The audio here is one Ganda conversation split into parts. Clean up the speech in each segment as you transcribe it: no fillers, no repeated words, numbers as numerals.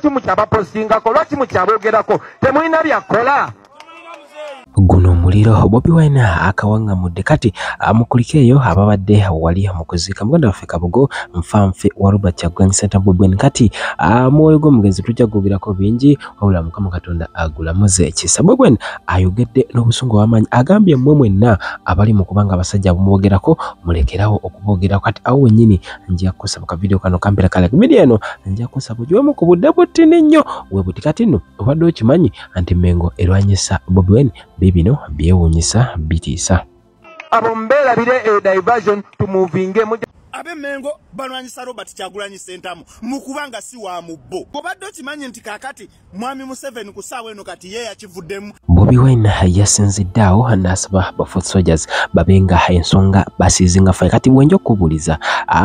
lwaki mukyaba postingako lwaki mukyabogerako temulina byakola guno omuliro Bobi Wine akawangamudde kati amukulike eyo ababadde wali mukuziika muganda waffe Kabugo nfanfe wa Robert Kyagulanyi Ssentamu Bobi Wine kati mwoyo gw'omugenzi tujja kugogerako bingi wabula Mukama Katonda agulamuze ekisa. Bobi Wine ayogedde n'obusungu w'amaanyi agambye mmwe mwenna abali mu kubanga abasajja abumubogerako mulekerawo okubogerako kati awo wennyini nja kusaba ka video kano kampera kala video eno nja kusaba ogiwemu ku budde buttini nnyo webuti kati nno obadde okimanyi anti Mengo erwanyisa Bobi Wine bibino byewuunyisa bitiisa abo mbeerabire diversion tumuvinge abe Mengo balwanyisa Robert Kyagulanyi Ssentamu mukubanga si wa mubbo obadde okimanyi nti kakati mwami Museveni ku ssaawa eno kati ye yakivuddemu. Bobi Wine yasinziddaawo n'asaba ba foot soldiers babenga ensonga basiizinga fire kati bwenja okubuuliza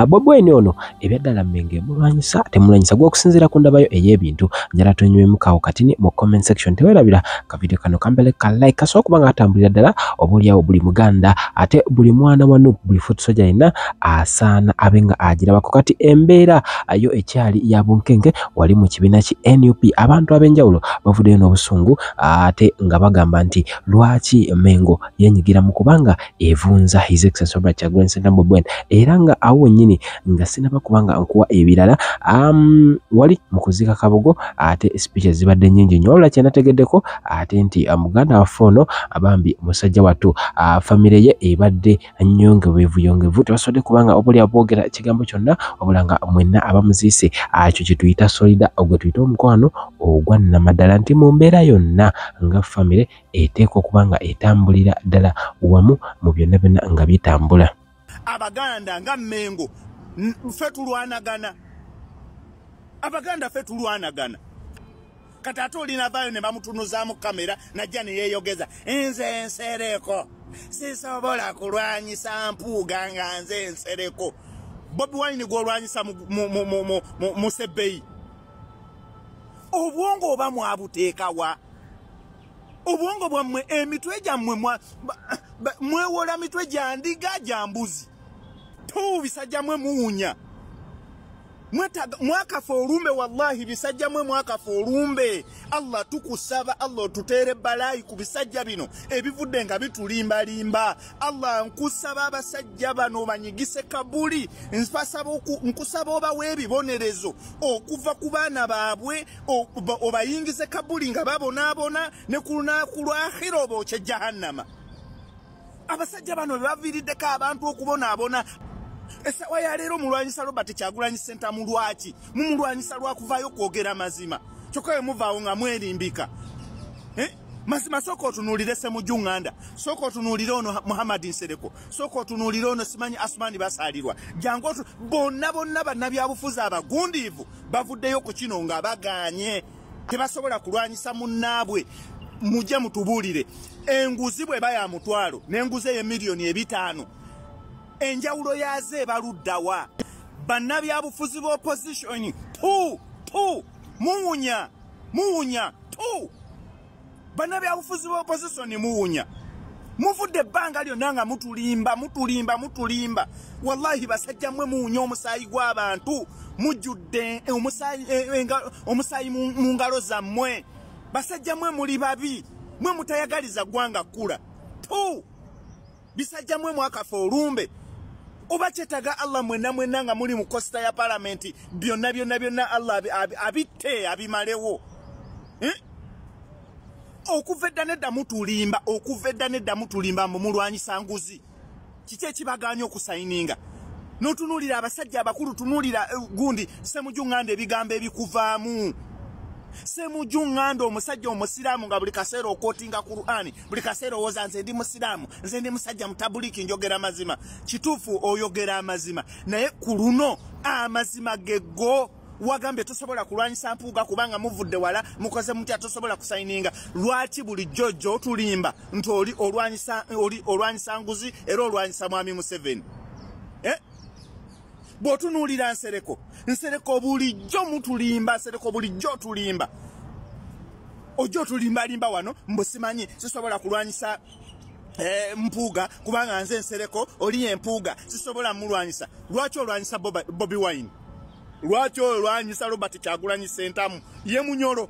Bobi Wine ono ebyaddala Mengo mulwanyisa temulwanyisa gw'okusinziira ku ndabayo ey'ebintu njala tonywemu kati mu comment section tewerabira ka video kano kambele ka like kasobola kubanga atambulira ddala obuliawo buli muganda ate buli mwana wano buli foot soldier yenna asaana abenga agirabako kati embeera ayo ekyali ya bunkenke wali mu kibiina ki NUP abantu ab'enjawulo bavuddeyo n'obusungu ate nga bagamba nti lwaki Mengo yenyigira mu kubanga evunza His Excellency Robert Kyagulanyi Ssentamu Bobi Wine era nga awo wennyini nga sinaba kubanga nkuwa ebirala wali mu kuziika Kabugo ate speeches zibadde nnyingi nnyo wabula kyenategeddeko ate nti muganda waffe ono abambi musajja wattu famire ye ebadde nyongevu tebasobodde kubanga obuli abogera ekigambo kyonna wabula nga mwenna abamuziise ekyo kye tuyita solida ogwe tuyita omukwano ogwa namaddala nti mu mbeera yonna nga famire eteekwa okubanga etambulira ddala wamu mu byonna byonna nga bitambula. Abaganda nga Mengo ffe tulwanagana abaganda ffe tulwanagana kati ate olinavaayo ne bamutunuzaamu kamera najja ne yeeyogeza nze nsereko sisobola kulwanyisa mpuuga nga nze nsereko. Bobi Wine gw'olwanyisa mu Sebbeyi obwongo oba mwabuteekawa obwongo bwammwe emitwe gyammwe mwewola mitwe gya ndiga gya mbuzi bisajja mwe muwunya mwakafa olumbe wallahi bisajja mwe mwakafa olumbe. Allah tukusaba Allah tutere balayi ku bisajja bino ebivudde nga bitulimbalimba. Allah nkusaba abasajja bano banyigise kabuli nkusaba obawe ebibonerezo okuva ku baana baabwe obayingize kabuli nga babonaabona ne ku lunaku lw'akhira obokye jahannama. Abasajja bano bebaviiriddeko abantu okubonaabona. Esawa ya leero mulwanyisa Robert Kyagulanyi Ssentamu lwaki mumulwanyisa lwakuvaayo kwogera mazima kyokka muvaawo nga mwerimbika mazima sooka otunuulire Ssemujju Nganda sooka otunuulire ono Muhammad Nsereko sooka otunuulire ono simanyi Asumani Basaalirwa jangu bonna bannabyabufuzi abagundiivu bavuddeyo ku kino nga bagaanye tebasobola kulwanyisa munnaabwe. Mujje mutubuulire enguzi bw'eba ya mutwalo n'enguzi eyo miliyoni 5 enjawulo yaze baluddawa bannabyabufuzi b'opposition muwunya bannabyabufuzi b'opposition muwunya muvudde ebbanga lyonna nga mutulimba wallahi basajja mmwe muwunya omusaayi gw'abantu mujjudde omusaayi mu ngalo zammwe basajja mmwe muli babi mmwe mutayagaliza ggwanga kkula bisajja mmwe mwakafa olumbe. Oba kyetaaga Allah mwenna nga muli mu kosta ya parliament byonna Allah abitte abimalewo. Okuva edda nedda mutulimba mulwanyisa nguzi kiki ekibagaanya okusayininga n'otunuulira abasajja abakulu tunuulira gundi Ssemujju Nganda ebigambo ebikuvaamu. Ssemujju Nganda omusajja omusiraamu nga buli kaseera okootinga Qur'ani buli kaseera owooza nze ndi musiraamu nze ndi musajja mutabuliki njogera mazima kituufu oyogera amazima naye ku luno amazima geggo wagambye tosobola kulwanyisa mpuuga kubanga muvudde wala mukoze mutya tosobola kusayininga. Lwaki bulijjo otulimba nti oli olwanyisa nguzi era olwanyisa mwami Museveni? Bw'otunuulira Nsereko bulijjo mutulimba Nsereko bulijjo otulimba ojjo otulimbalimba wano mbusimanyi sisobola kulwanyisa mpuuga kubanga nze Nsereko oli empuuga sisobola mulwanyisa. Lwaki olwanyisa Bobi Wine? lwaki oyo lwanyisa Robert Kyagulanyi Ssentamu ye munyolo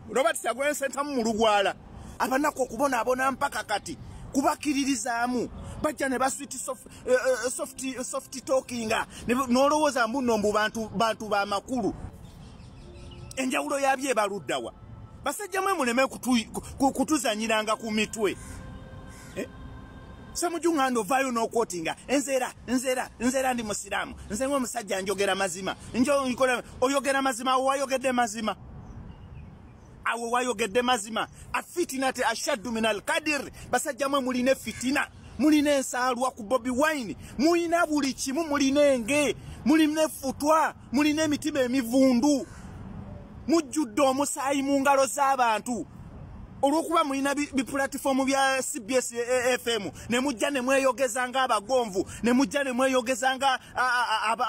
Robert Kyagulanyi Ssentamu mu Lugwala abanako okubonaabona mpaka kati kubakiririzaamu bajja ne baswiti soft talking n'olowooza mbuno mbu bantu ba makulu enjawulo yabye baluddawa basajja mwe muleme kutuzanyiranga ku mitwe Samujungando vayo no quotinga nzera ndi musiramu nze ng'omusajja njogera mazima njo nkola oyogera mazima wayogedde mazima awo wayogedde mazima afitinate ashaddu minal kadir basajja mwe muline fitina muline ensaalwa ku Bobi Wine mulina buli kimu muline enge muline futwa muline emitima emivundu mujjudde omusaayi mu ngalo z'abantu olwokuba mulina bi platform bya CBS FM ne mujja ne mweyogeza nga abagonvu ne mujja ne mweyogeza nga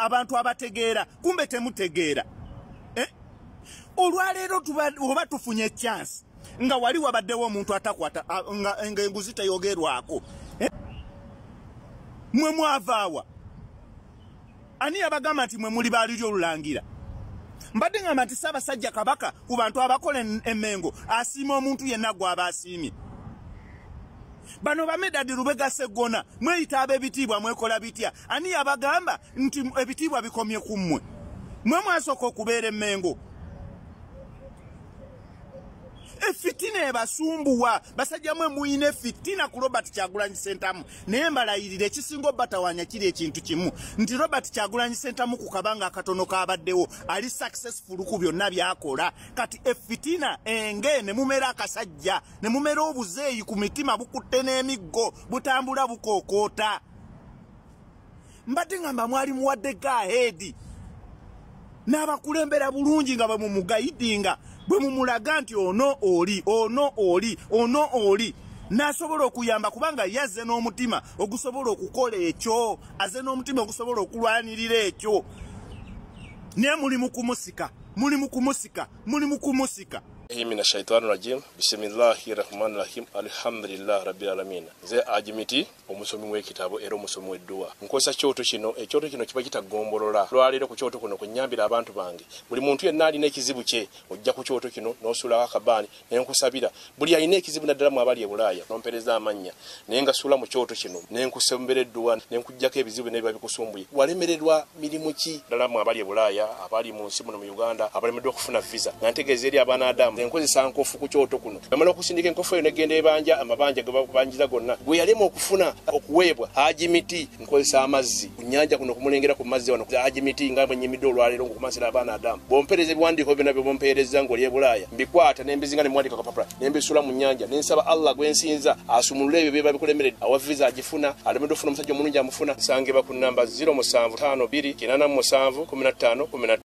abantu abategeera kumbe temutegeera olwaleero oba tufunye chance nga wali wabaddewo omuntu atakwata nga enguzi teyogerwako mwe mwavaawa ani abagamba nti mwe muli baali olulangira mbadde ngamba nti Ssaabasajja Kabaka ku bantu abakola emmengo asiima omuntu yenna gw'aba asiimye bano bamedadi Lubega Sseggona mweyita ab'ebitiibwa mwekola bitya ani abagamba nti ebitiibwa bikomye ku mmwe mwe mwasooka okubeera emmengo efitina ebasumbuwa basajja mwe muyina fitina ku Robert Kyagulanyi Ssentamu naye mbalayirira ekisinga obatawanya kiri ekintu kimu nti Robert Kyagulanyi Ssentamu ku kabanga akatono kabaddewo ali successful ku byonna byakola kati efitina enge ne mumera akasajja ne mumera obuzeeyi ku mitima bukutte n'emiggo butambula bukookoota mbadde ngamba mwali muwadde gaheedi n'abakulembera bulungi nga bwe mumugayidinga bwe mumulaga nti ono oli nasobola okuyamba kubanga yazze n'omutima ogusobola okukola ekyo azze n'omutima ogusobola okulwanirira ekyo naye mulimu kumusika Mina shaitani rajim bismillahirrahmanirrahim alhamdulillah rabbil alamin ze ajimiti omusomi w'ekitabo era omusomi w'edduwa nkosa ekyoto kino kiba kitagombolola lwaliro ku kyoto kuno kunyambira abantu bange buli muntu yenna alina ekizibu kye ojja ku kyoto kino n'osula akabaani nenkusabira buli alina ekizibu naddala mu abali e Bulaaya nompereza amannya naye nga sula mu kyoto kino nenkusembera edduwa nenkujjako ebizibu n'ebiba bikusumbuye walemererwa mirimu ki ddala mu abali e Bulaaya abali mu nsi muno mu Uganda abalemeddwa okufuna visa nga ntegeeza eri abaana Adamu enkozesa nkofu ku kyoto kuno bamala okusindika enkofu eyo negenda ebanja amabanja ge babanjiza gonna gwe yalema okufuna okuweebwa Hajimiti nkozesa amazzi ku nnyanja kuno kumulengera ku mazzi wano Hajimiti nga bwenyimidde olwaleero ngokumasira abaana Adamu bompereza ebiwandiiko byonna bye bompereza ng'oli e Bulaaya mbikwata nembizinga ne mwandika kapapula nembisula mu nnyanja nensaba Allah gwensinza asumulule ebyo byeba bikulemeredde awa visa agifuna alemedde ofuna omusajja omulungi amufuna nsangibwa ku namba 0752 87 15 15